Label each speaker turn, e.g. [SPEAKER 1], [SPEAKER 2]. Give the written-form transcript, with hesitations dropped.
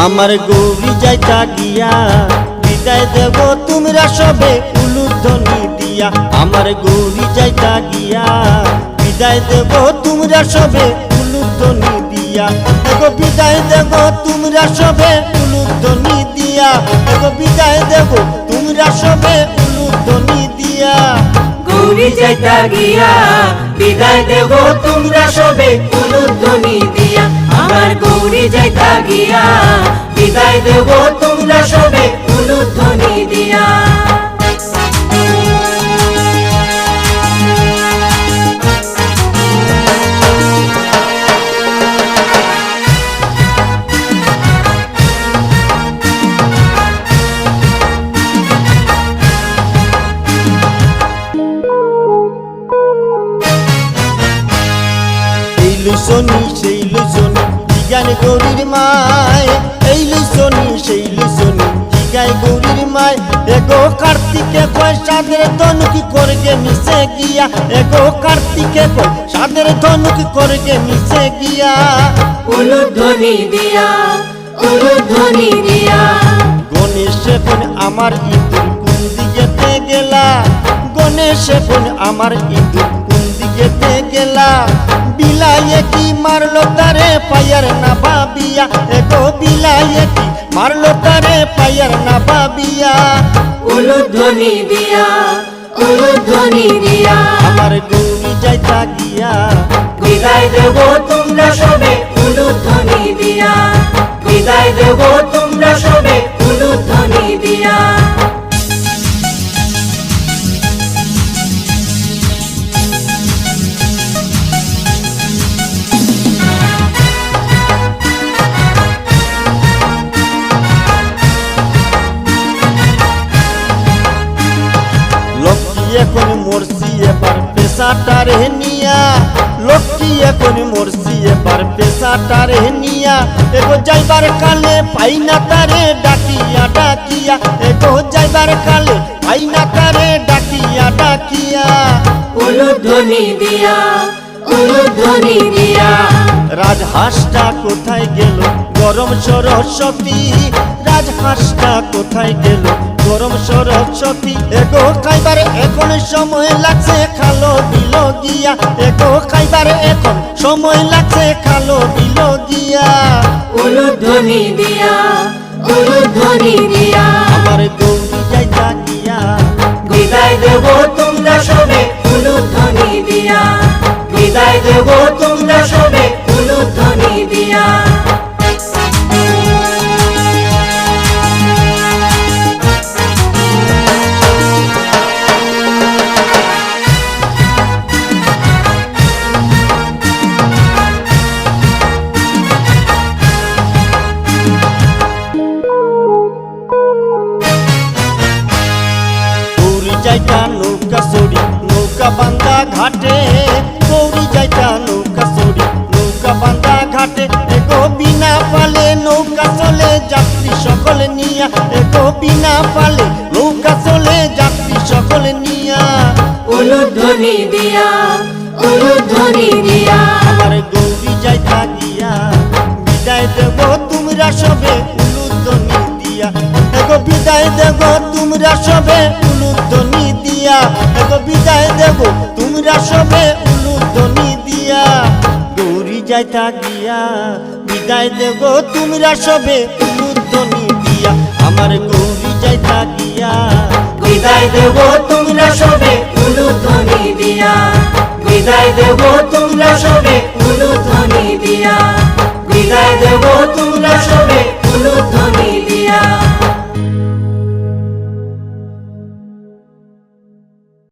[SPEAKER 1] আমার গৌরী যাইতা গিয়া বিদায় দেব তোমরা সবে উলুধ্বনি দিয়া। আমার গৌরী যাইতা গিয়া বিদায় দেব তোমরা সবে উলুধ্বনি দিয়া। এগো বিদায় দেব তোমরা সবে উলুধ্বনি দিয়া। এগো বিদায় দেব তোমরা সবে উলুধ্বনি দিয়া।
[SPEAKER 2] গৌরী যাইতা গিয়া বিদায় দেব তোমরা সবে উলুধ্বনি দিয়া। আমার গৌরী যাইতা গিয়া বিদায় দেব তোমরা সবে উলুধ্বনি দিয়া।
[SPEAKER 1] লুসনি সেই লুসনি জিগায় গৌরীর মায়। এই লুসনি সেই লুসনি জিগায় গৌরীর মায়। এগো কার্তিকে কয় সাদের ধনুক করগে মিশে গিয়া। এগো কার্তিকে কয় সাদের ধনুক করগে মিশে গিয়া।
[SPEAKER 2] উলুধ্বনি দিয়া উলুধ্বনি দিয়া।
[SPEAKER 1] গণেশ বোন আমার ইঁদুর কোন দিকেতে গেলা। গণেশ বোন আমার ইঁদুর কোন দিকেতে গেলা। বিলায়ে কি মারলো তারে পায়ার না ভাবিয়া। এগো বিলায়ে কি মারলো তারে পায়ার না ভাবিয়া।
[SPEAKER 2] উলুধ্বনি দিয়া উলুধ্বনি দিয়া।
[SPEAKER 1] আমার গৌরী যাইতা গিয়া
[SPEAKER 2] বিদায় দেব তোমরা সবে উলুধ্বনি দিয়া। বিদায় দেব তোমরা সবে উলুধ্বনি দিয়া।
[SPEAKER 1] লক্ষ্মী এখন মরছি এবার পেশাটারে নিয়া। লক্ষ্মী এখন মরছি এবার পেশাটারে নিয়া। এগো যাইবার কালে পাই না তারে ডাকিয়া ডাকিয়া। এগো যাইবার কালে পাই না তারে ডাকিয়া ডাকিয়া।
[SPEAKER 2] উলুধ্বনি দিয়া উলুধ্বনি দিয়া।
[SPEAKER 1] রাজহাঁসটা কোথায় গেল গরম সরস্বতী। রাজহাঁসটা কোথায় গেল গরম সরস্বতী। এগো খাইবার এখন সময় লাগছে খালো দিল গিয়া। এগো খাইবার এখন সময় লাগছে খালো দিল গিয়া।
[SPEAKER 2] উলুধ্বনি দিয়া উলুধ্বনি দিয়া।
[SPEAKER 1] আমার গৌরী যাইতা গিয়া
[SPEAKER 2] বিদায় দেব তোমরা সবে উলুধ্বনি দিয়া। বিদায় দেব তোমরা সবে উলুধ্বনি দিয়া।
[SPEAKER 1] যাইতা নৌকা সরি নৌকা বান্দা ঘাটে। গৌরী যাইতা নৌকা সরি নৌকা বান্দা ঘাটে। এগো বিনা পালে নৌকা চলে যাত্রী সকল নিয়া। এগো বিনা পালে নৌকা চলে যাত্রী সকল নিয়া।
[SPEAKER 2] উলুধ্বনি দিয়া উলুধ্বনি দিয়া।
[SPEAKER 1] আমার গৌরী যাইতা গিয়া বিদায় দেব তোমরা সবে উলুধ্বনি দিয়া। এগো বিদায় দেব তোমরা সবে উলুধ্বনি দিয়া। এগো বিদায় দেব তোমরা সবে উলুধ্বনি দিয়া। গৌরী যাইতা গিয়া বিদায় দেব তোমরা সবে উলুধ্বনি দিয়া। আমার গৌরী যাইতা গিয়া
[SPEAKER 2] বিদায় দেব তোমরা সবে উলুধ্বনি দিয়া। বিদায় দেব